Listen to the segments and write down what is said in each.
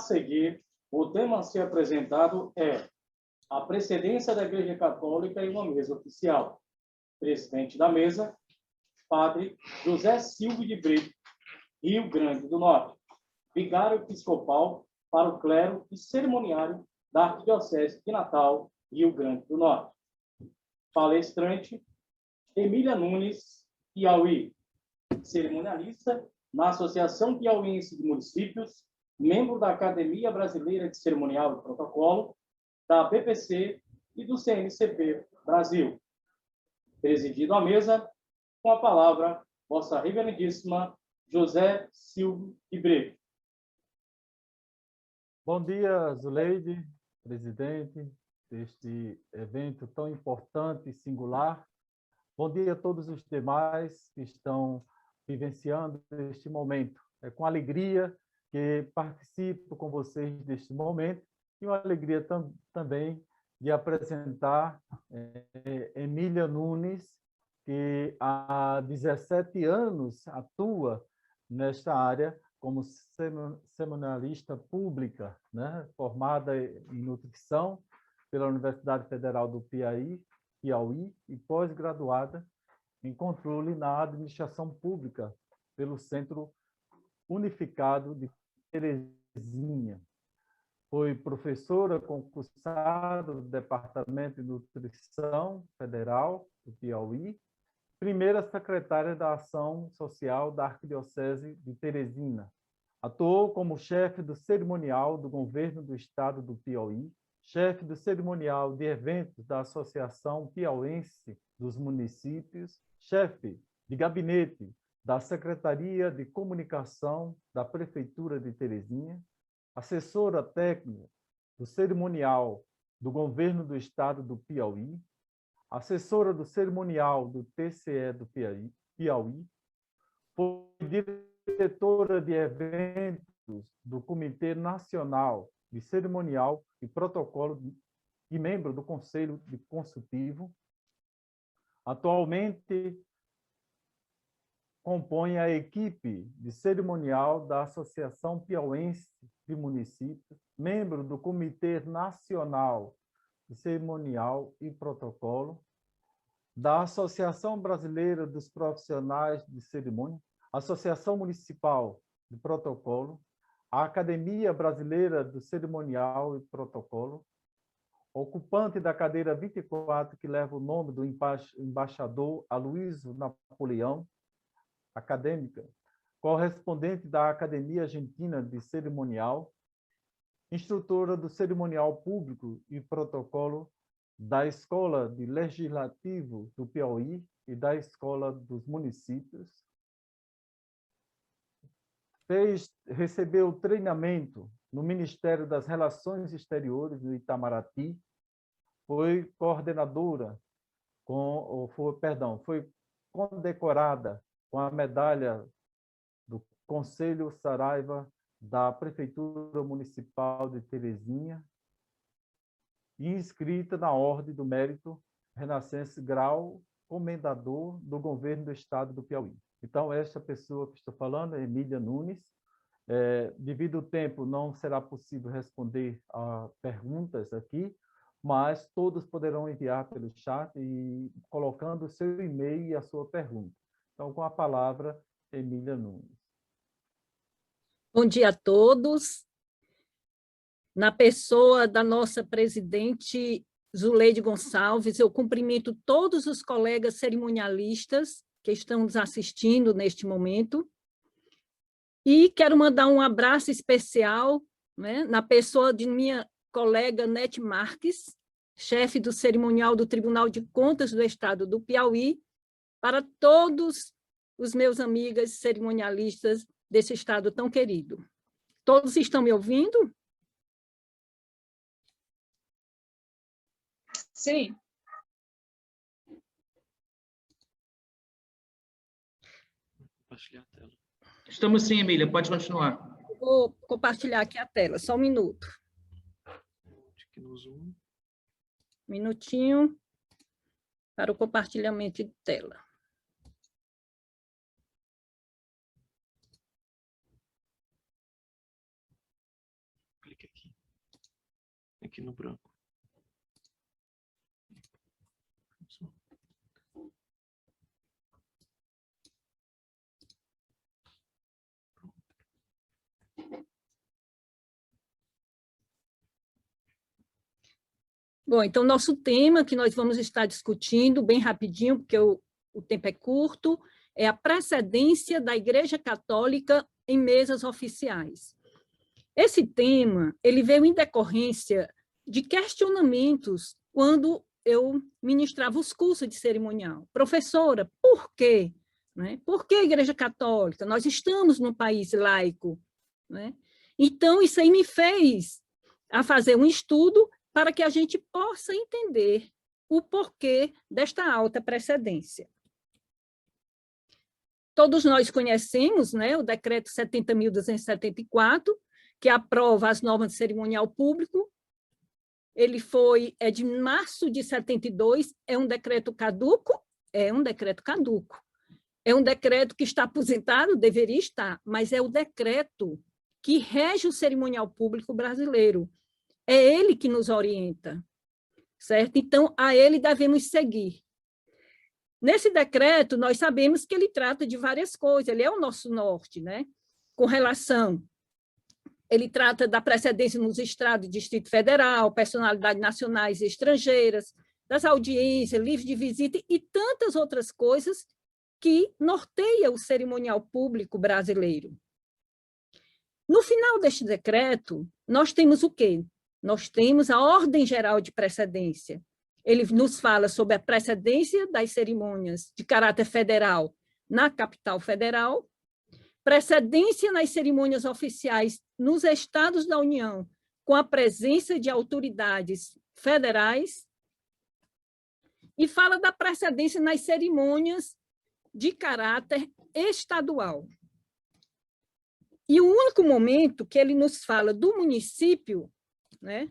seguir, o tema a ser apresentado é a precedência da Igreja Católica em uma mesa oficial. Presidente da mesa, Padre José Silvio de Brito, Rio Grande do Norte, vigário episcopal para o clero e cerimoniário da Arquidiocese de Natal, Rio Grande do Norte. Palestrante, Emília Nunes Piauí, cerimonialista na Associação Piauiense de Municípios, membro da Academia Brasileira de Cerimonial e Protocolo, da BPC e do CNCP Brasil. Presidido a mesa, com a palavra, Vossa Reverendíssima José Silvio de Brito. Bom dia, Zuleide, presidente deste evento tão importante e singular. Bom dia a todos os demais que estão vivenciando este momento. É com alegria que participo com vocês deste momento e uma alegria também de apresentar Emília Nunes, que há 17 anos atua nesta área como cerimonialista pública, né? Formada em nutrição pela Universidade Federal do Piauí e pós-graduada em controle na administração pública pelo Centro Unificado de Terezinha. Foi professora concursada do Departamento de Nutrição Federal do Piauí, primeira secretária da Ação Social da Arquidiocese de Teresina. Atuou como chefe do cerimonial do Governo do Estado do Piauí, chefe do cerimonial de eventos da Associação Piauense dos Municípios, chefe de gabinete da Secretaria de Comunicação da Prefeitura de Terezinha, assessora técnica do cerimonial do Governo do Estado do Piauí, assessora do cerimonial do TCE do Piauí, foi diretora de eventos do Comitê Nacional de Cerimonial e Protocolo e membro do Conselho Consultivo. Atualmente, compõe a equipe de cerimonial da Associação Piauense de Municípios, membro do Comitê Nacional de Cerimonial e Protocolo, da Associação Brasileira dos Profissionais de Cerimônia, Associação Municipal de Protocolo, a Academia Brasileira do Cerimonial e Protocolo, ocupante da cadeira 24, que leva o nome do embaixador Aloysio Napoleão, acadêmica, correspondente da Academia Argentina de Cerimonial, instrutora do Cerimonial Público e Protocolo da Escola de Legislativo do Piauí e da Escola dos Municípios. Recebeu treinamento no Ministério das Relações Exteriores, no Itamaraty, foi coordenadora, foi condecorada com a medalha do Conselho Saraiva da Prefeitura Municipal de Terezinha e inscrita na Ordem do Mérito Renascença, grau comendador do Governo do Estado do Piauí. Então, esta pessoa que estou falando é Emília Nunes. Devido ao tempo, não será possível responder a perguntas aqui, mas todos poderão enviar pelo chat e colocando o seu e-mail e a sua pergunta. Então, com a palavra, Emília Nunes. Bom dia a todos. Na pessoa da nossa presidente Zuleide Gonçalves, eu cumprimento todos os colegas cerimonialistas que estão nos assistindo neste momento e quero mandar um abraço especial, né, na pessoa de minha colega Nete Marques, chefe do cerimonial do Tribunal de Contas do Estado do Piauí, para todos os meus amigos cerimonialistas desse estado tão querido. Todos estão me ouvindo? Sim. Estamos sim, Emília, pode continuar. Vou compartilhar aqui a tela, só um minuto. Um minutinho para o compartilhamento de tela. aqui no branco. Bom, então, nosso tema que nós vamos estar discutindo, bem rapidinho, porque o tempo é curto, é a precedência da Igreja Católica em mesas oficiais. Esse tema, ele veio em decorrência de questionamentos quando eu ministrava os cursos de cerimonial. Professora, por quê? Né? Por que a Igreja Católica? Nós estamos num país laico. Né? Então, isso aí me fez a fazer um estudo para que a gente possa entender o porquê desta alta precedência. Todos nós conhecemos, né, o decreto 70.274, que aprova as normas de cerimonial público. Ele é de março de 72, é um decreto caduco? É um decreto caduco. É um decreto que está aposentado? Deveria estar, mas é o decreto que rege o cerimonial público brasileiro. É ele que nos orienta, certo? Então, a ele devemos seguir. Nesse decreto, nós sabemos que ele trata de várias coisas, ele é o nosso norte, né? Com relação, ele trata da precedência nos estados e Distrito Federal, personalidades nacionais e estrangeiras, das audiências, livros de visita e tantas outras coisas que norteia o cerimonial público brasileiro. No final deste decreto, nós temos o quê? Nós temos a Ordem Geral de Precedência. Ele nos fala sobre a precedência das cerimônias de caráter federal na capital federal, precedência nas cerimônias oficiais nos estados da União, com a presença de autoridades federais, e fala da precedência nas cerimônias de caráter estadual. E o único momento que ele nos fala do município, né,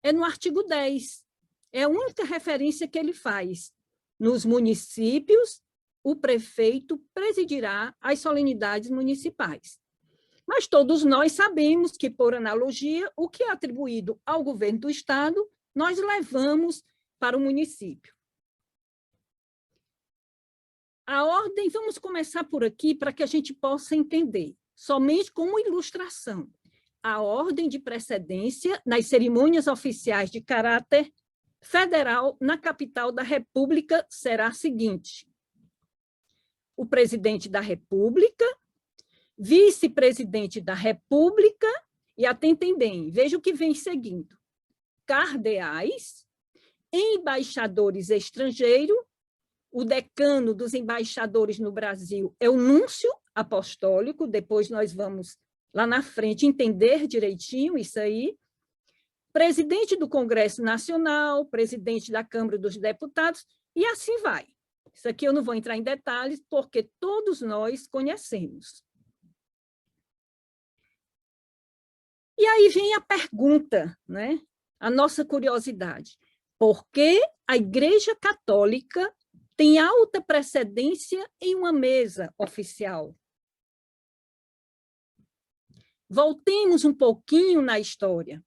é no artigo 10. É a única referência que ele faz. Nos municípios, o prefeito presidirá as solenidades municipais. Mas todos nós sabemos que, por analogia, o que é atribuído ao governo do Estado, nós levamos para o município. A ordem, vamos começar por aqui para que a gente possa entender, somente como ilustração. A ordem de precedência nas cerimônias oficiais de caráter federal na capital da República será a seguinte: o presidente da República, vice-presidente da República, e atentem bem, veja o que vem seguindo: cardeais, embaixadores estrangeiros, o decano dos embaixadores no Brasil é o núncio apostólico, depois nós vamos lá na frente entender direitinho isso aí, presidente do Congresso Nacional, presidente da Câmara dos Deputados, e assim vai. Isso aqui eu não vou entrar em detalhes, porque todos nós conhecemos. E aí vem a pergunta, né? A nossa curiosidade. Por que a Igreja Católica tem alta precedência em uma mesa oficial? Voltemos um pouquinho na história.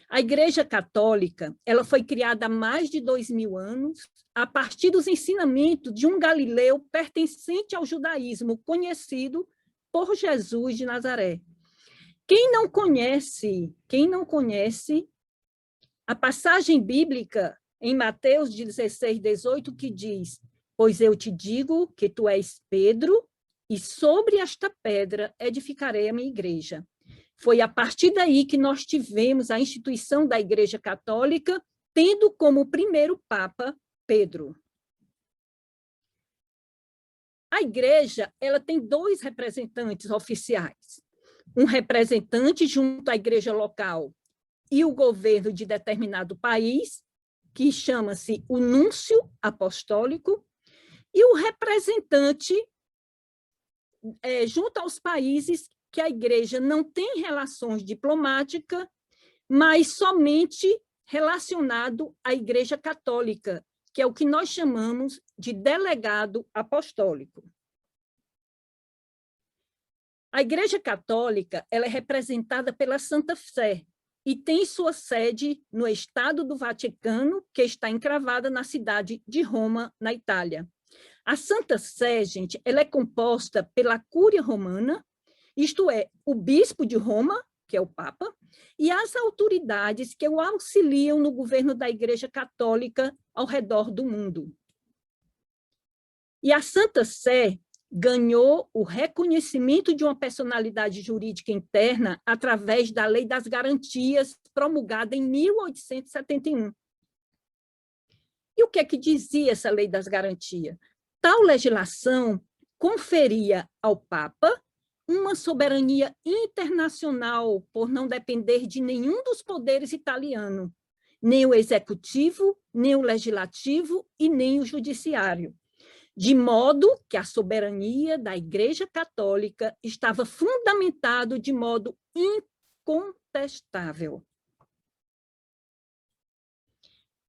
A Igreja Católica, ela foi criada há mais de 2000 anos, a partir dos ensinamentos de um galileu pertencente ao judaísmo, conhecido por Jesus de Nazaré. Quem não conhece a passagem bíblica em Mateus 16, 18, que diz: pois eu te digo que tu és Pedro, e sobre esta pedra edificarei a minha igreja. Foi a partir daí que nós tivemos a instituição da Igreja Católica, tendo como primeiro Papa Pedro. A Igreja, ela tem 2 representantes oficiais. Um representante junto à Igreja local e o governo de determinado país, que chama-se o núncio apostólico, e o representante junto aos países que a Igreja não tem relações diplomáticas, mas somente relacionado à Igreja Católica, que é o que nós chamamos de delegado apostólico. A Igreja Católica, ela é representada pela Santa Sé, e tem sua sede no Estado do Vaticano, que está encravada na cidade de Roma, na Itália. A Santa Sé, gente, ela é composta pela Cúria Romana, isto é, o bispo de Roma, que é o Papa, e as autoridades que o auxiliam no governo da Igreja Católica ao redor do mundo. E a Santa Sé ganhou o reconhecimento de uma personalidade jurídica interna através da Lei das Garantias, promulgada em 1871. E o que é que dizia essa Lei das Garantias? Tal legislação conferia ao Papa uma soberania internacional por não depender de nenhum dos poderes italianos, nem o executivo, nem o legislativo e nem o judiciário, de modo que a soberania da Igreja Católica estava fundamentado de modo incontestável.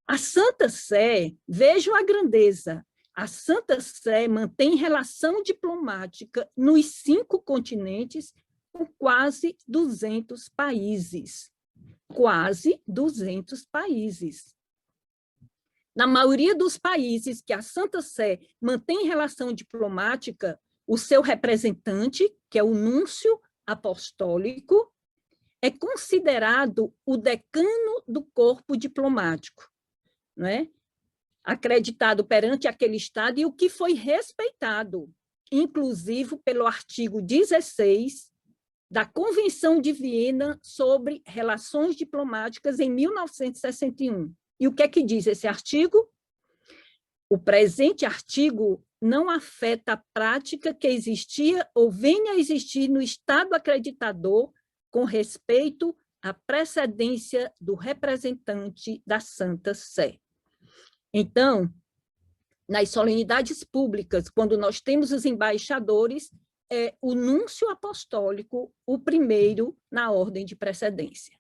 A Santa Sé, vejam a grandeza, a Santa Sé mantém relação diplomática nos 5 continentes com quase 200 países. Quase 200 países. Na maioria dos países que a Santa Sé mantém relação diplomática, o seu representante, que é o núncio apostólico, é considerado o decano do corpo diplomático, não é? Acreditado perante aquele Estado e o que foi respeitado, inclusive pelo artigo 16 da Convenção de Viena sobre Relações Diplomáticas em 1961. E o que é que diz esse artigo? O presente artigo não afeta a prática que existia ou venha a existir no Estado acreditador com respeito à precedência do representante da Santa Sé. Então, nas solenidades públicas, quando nós temos os embaixadores, é o núncio apostólico o primeiro na ordem de precedência.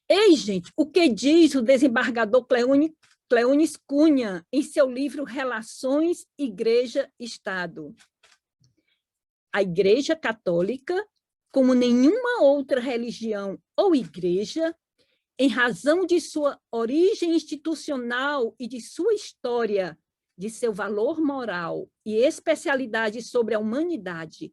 Eis, gente, o que diz o desembargador Cleones Cunha em seu livro Relações Igreja-Estado. A Igreja Católica, como nenhuma outra religião ou igreja, em razão de sua origem institucional e de sua história, de seu valor moral e especialidade sobre a humanidade,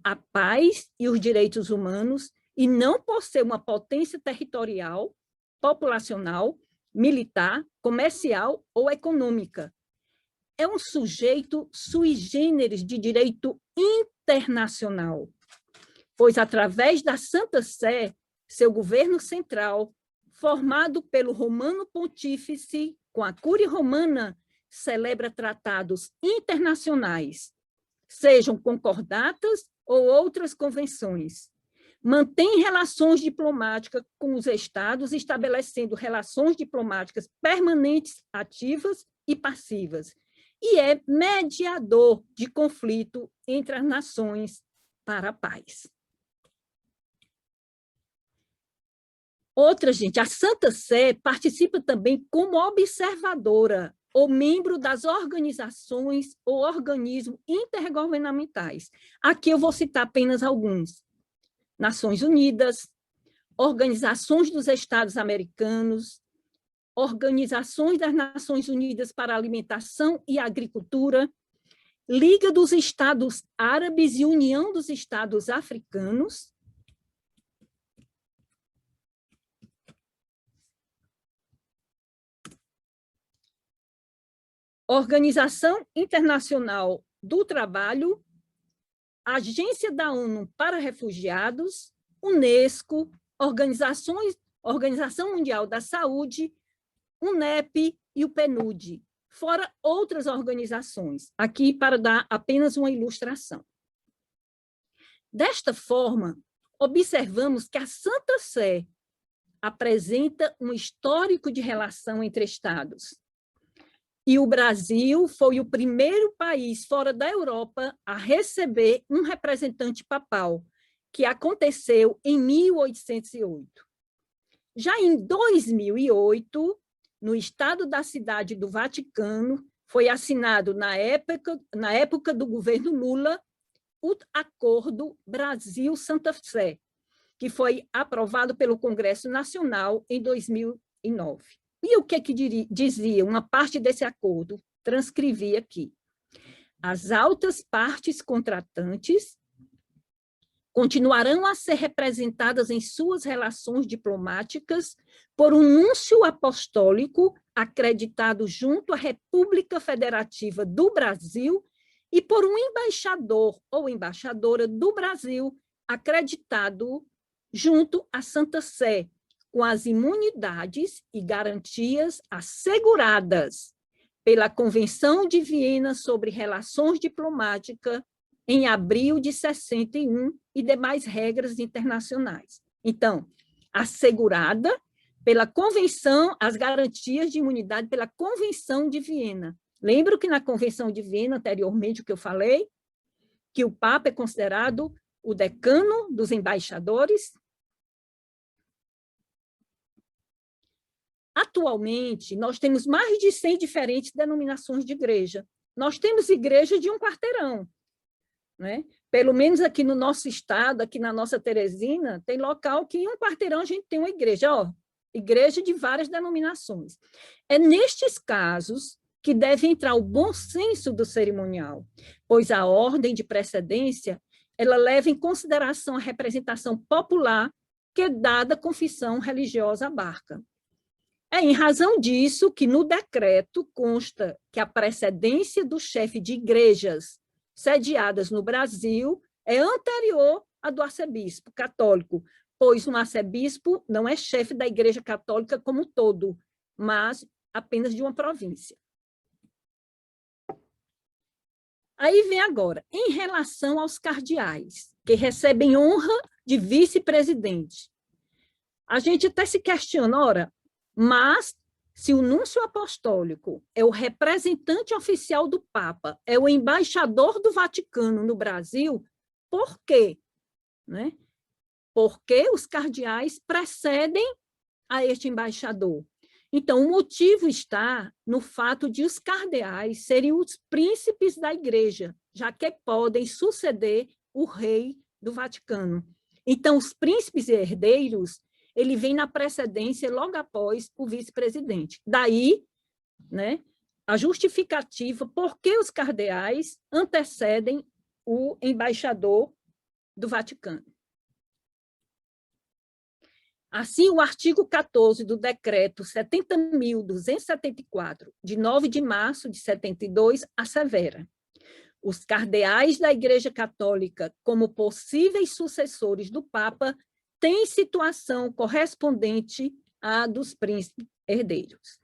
a paz e os direitos humanos, e não por ser uma potência territorial, populacional, militar, comercial ou econômica. É um sujeito sui generis de direito internacional, pois, através da Santa Sé, seu governo central, formado pelo Romano Pontífice com a Cúria Romana, celebra tratados internacionais, sejam concordatas ou outras convenções. Mantém relações diplomáticas com os estados, estabelecendo relações diplomáticas permanentes, ativas e passivas, e é mediador de conflito entre as nações para a paz. Outra, gente, a Santa Sé participa também como observadora ou membro das organizações ou organismos intergovernamentais. Aqui eu vou citar apenas alguns. Nações Unidas, Organizações dos Estados Americanos, Organizações das Nações Unidas para a Alimentação e Agricultura, Liga dos Estados Árabes e União dos Estados Africanos, Organização Internacional do Trabalho, Agência da ONU para Refugiados, Unesco, Organização Mundial da Saúde, UNEP e o PNUD, fora outras organizações, aqui para dar apenas uma ilustração. Desta forma, observamos que a Santa Sé apresenta um histórico de relação entre Estados, e o Brasil foi o primeiro país fora da Europa a receber um representante papal, que aconteceu em 1808. Já em 2008, no Estado da Cidade do Vaticano, foi assinado, na época do governo Lula, o Acordo Brasil-Santa Sé, que foi aprovado pelo Congresso Nacional em 2009. E o que dizia uma parte desse acordo? Transcrevi aqui. As altas partes contratantes continuarão a ser representadas em suas relações diplomáticas por um núncio apostólico acreditado junto à República Federativa do Brasil e por um embaixador ou embaixadora do Brasil acreditado junto à Santa Sé, com as imunidades e garantias asseguradas pela Convenção de Viena sobre Relações Diplomáticas em abril de 61 e demais regras internacionais. Então, assegurada pela Convenção, as garantias de imunidade pela Convenção de Viena. Lembro que na Convenção de Viena, anteriormente, o que eu falei, que o Papa é considerado o decano dos embaixadores. Atualmente, nós temos mais de 100 diferentes denominações de igreja. Nós temos igreja de um quarteirão, né? Pelo menos aqui no nosso estado, aqui na nossa Teresina, tem local que em um quarteirão a gente tem uma igreja, ó, igreja de várias denominações. É nestes casos que deve entrar o bom senso do cerimonial, pois a ordem de precedência, ela leva em consideração a representação popular que dada confissão religiosa abarca. É em razão disso que no decreto consta que a precedência do chefe de igrejas sediadas no Brasil é anterior à do arcebispo católico, pois um arcebispo não é chefe da Igreja Católica como um todo, mas apenas de uma província. Aí vem agora, em relação aos cardeais, que recebem honra de vice-presidente. A gente até se questiona, ora, mas se o núncio apostólico é o representante oficial do Papa, é o embaixador do Vaticano no Brasil, por quê? Né? Porque os cardeais precedem a este embaixador. Então, o motivo está no fato de os cardeais serem os príncipes da igreja, já que podem suceder o rei do Vaticano. Então, os príncipes e herdeiros, ele vem na precedência logo após o vice-presidente. Daí, né, a justificativa por que os cardeais antecedem o embaixador do Vaticano. Assim, o artigo 14 do decreto 70.274, de 9 de março de 72, assevera: os cardeais da Igreja Católica, como possíveis sucessores do Papa, têm situação correspondente à dos príncipes herdeiros.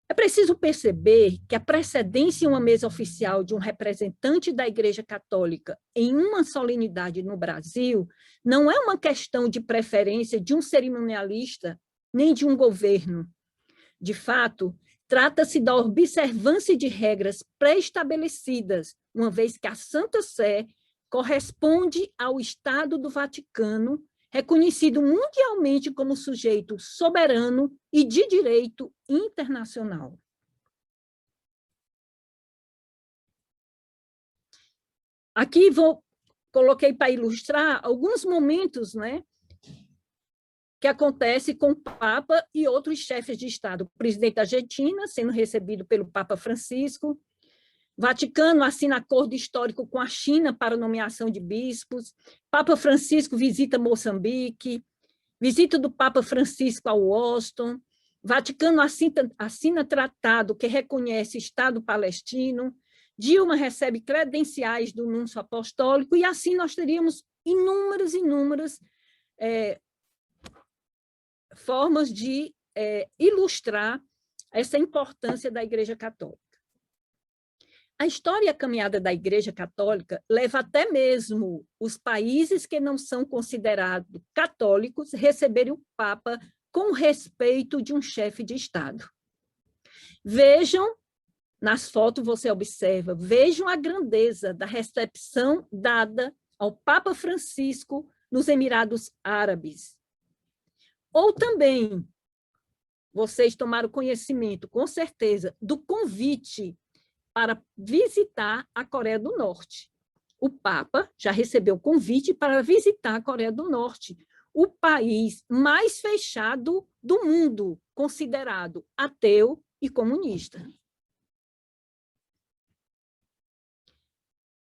É preciso perceber que a precedência em uma mesa oficial de um representante da Igreja Católica em uma solenidade no Brasil não é uma questão de preferência de um cerimonialista nem de um governo. De fato, trata-se da observância de regras pré-estabelecidas, uma vez que a Santa Sé corresponde ao Estado do Vaticano, reconhecido mundialmente como sujeito soberano e de direito internacional. Aqui coloquei para ilustrar alguns momentos, né, que acontece com o Papa e outros chefes de Estado. O presidente da Argentina, sendo recebido pelo Papa Francisco. Vaticano assina acordo histórico com a China para nomeação de bispos. Papa Francisco visita Moçambique. Visita do Papa Francisco a Washington. Vaticano assina tratado que reconhece Estado palestino. Dilma recebe credenciais do núncio apostólico. E assim nós teríamos inúmeras formas de ilustrar essa importância da Igreja Católica. A história e a caminhada da Igreja Católica leva até mesmo os países que não são considerados católicos receberem o Papa com respeito de um chefe de Estado. Vejam, nas fotos você observa, vejam a grandeza da recepção dada ao Papa Francisco nos Emirados Árabes. Ou também, vocês tomaram conhecimento, com certeza, do convite para visitar a Coreia do Norte. o Papa já recebeu convite para visitar a Coreia do Norte, o país mais fechado do mundo, considerado ateu e comunista.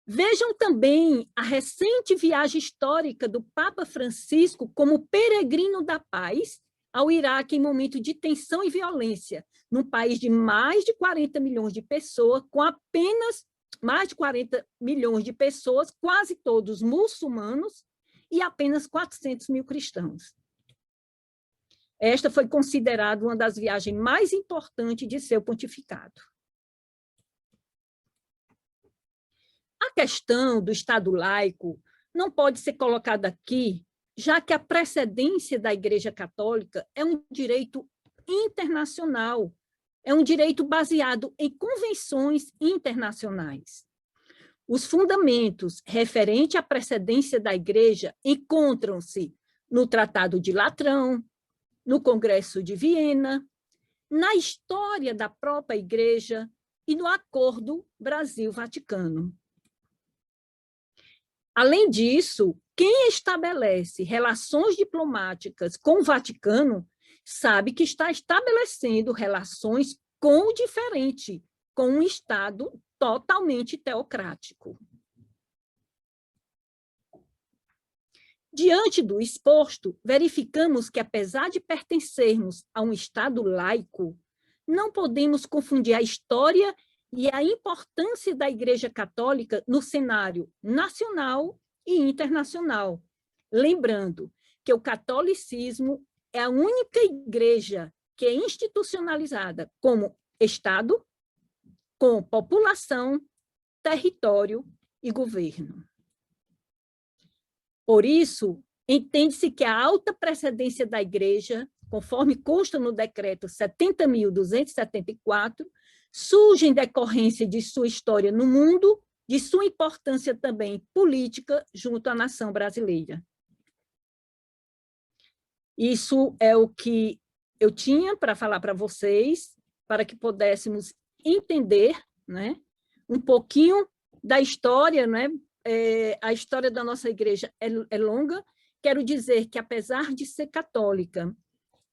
Vejam também a recente viagem histórica do Papa Francisco como peregrino da paz ao Iraque em momento de tensão e violência, num país de mais de 40 milhões de pessoas, com apenas mais de 40 milhões de pessoas, quase todos muçulmanos, e apenas 400 mil cristãos. Esta foi considerada uma das viagens mais importantes de seu pontificado. A questão do Estado laico não pode ser colocada aqui, já que a precedência da Igreja Católica é um direito internacional, é um direito baseado em convenções internacionais. Os fundamentos referentes à precedência da Igreja encontram-se no Tratado de Latrão, no Congresso de Viena, na história da própria Igreja e no Acordo Brasil-Vaticano. Além disso, quem estabelece relações diplomáticas com o Vaticano sabe que está estabelecendo relações com o diferente, com um Estado totalmente teocrático. Diante do exposto, verificamos que, apesar de pertencermos a um Estado laico, não podemos confundir a história e a importância da Igreja Católica no cenário nacional e internacional. Lembrando que o catolicismo é a única igreja que é institucionalizada como Estado, com população, território e governo. Por isso, entende-se que a alta precedência da Igreja, conforme consta no decreto 70.274, surge em decorrência de sua história no mundo, de sua importância também política junto à nação brasileira. Isso é o que eu tinha para falar para vocês, para que pudéssemos entender, né, um pouquinho da história, né? A história da nossa igreja é longa. Quero dizer que, apesar de ser católica,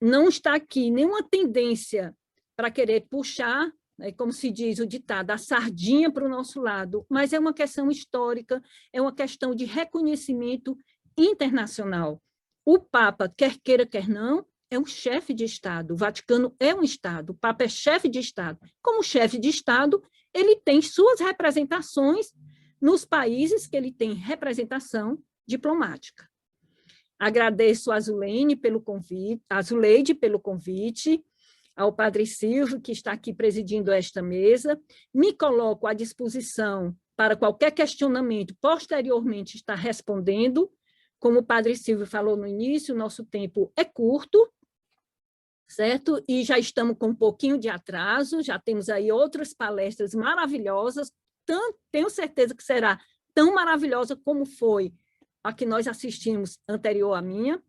não está aqui nenhuma tendência para querer puxar, como se diz o ditado, a sardinha para o nosso lado, mas é uma questão histórica, é uma questão de reconhecimento internacional. O Papa, quer queira, quer não, é um chefe de Estado, o Vaticano é um Estado, o Papa é chefe de Estado. Como chefe de Estado, ele tem suas representações nos países que ele tem representação diplomática. Agradeço a Zuleide pelo convite, ao Padre Silvio, que está aqui presidindo esta mesa. Me coloco à disposição para qualquer questionamento, posteriormente estar respondendo. Como o Padre Silvio falou no início, o nosso tempo é curto, certo? E já estamos com um pouquinho de atraso, já temos aí outras palestras maravilhosas, tenho certeza que será tão maravilhosa como foi a que nós assistimos anterior à minha,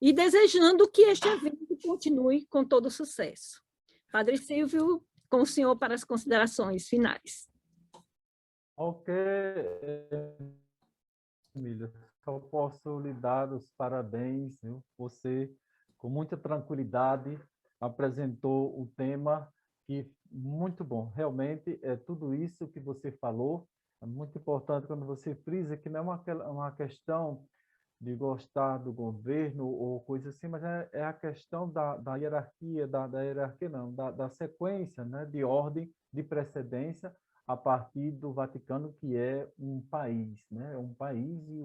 e desejando que este evento continue com todo sucesso. Padre Silvio, com o senhor para as considerações finais. Ok, Emília, só posso lhe dar os parabéns, viu? Você, com muita tranquilidade, apresentou o tema, que muito bom. Realmente, é tudo isso que você falou, é muito importante quando você frisa que não é uma questão de gostar do governo ou coisa assim, mas é a questão da hierarquia, da hierarquia não, da sequência, né, de ordem, de precedência, a partir do Vaticano, que é um país, né, é um país e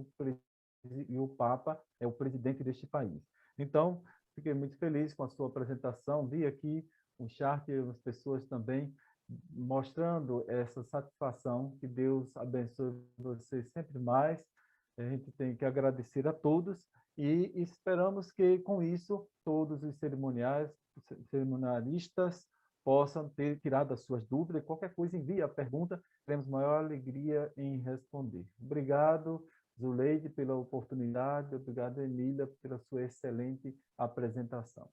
o Papa é o presidente deste país. Então, fiquei muito feliz com a sua apresentação, vi aqui um chat e as pessoas também mostrando essa satisfação, que Deus abençoe você sempre mais. A gente tem que agradecer a todos e esperamos que, com isso, todos os cerimonialistas possam ter tirado as suas dúvidas. Qualquer coisa, envie a pergunta, teremos maior alegria em responder. Obrigado, Zuleide, pela oportunidade. Obrigado, Emília, pela sua excelente apresentação.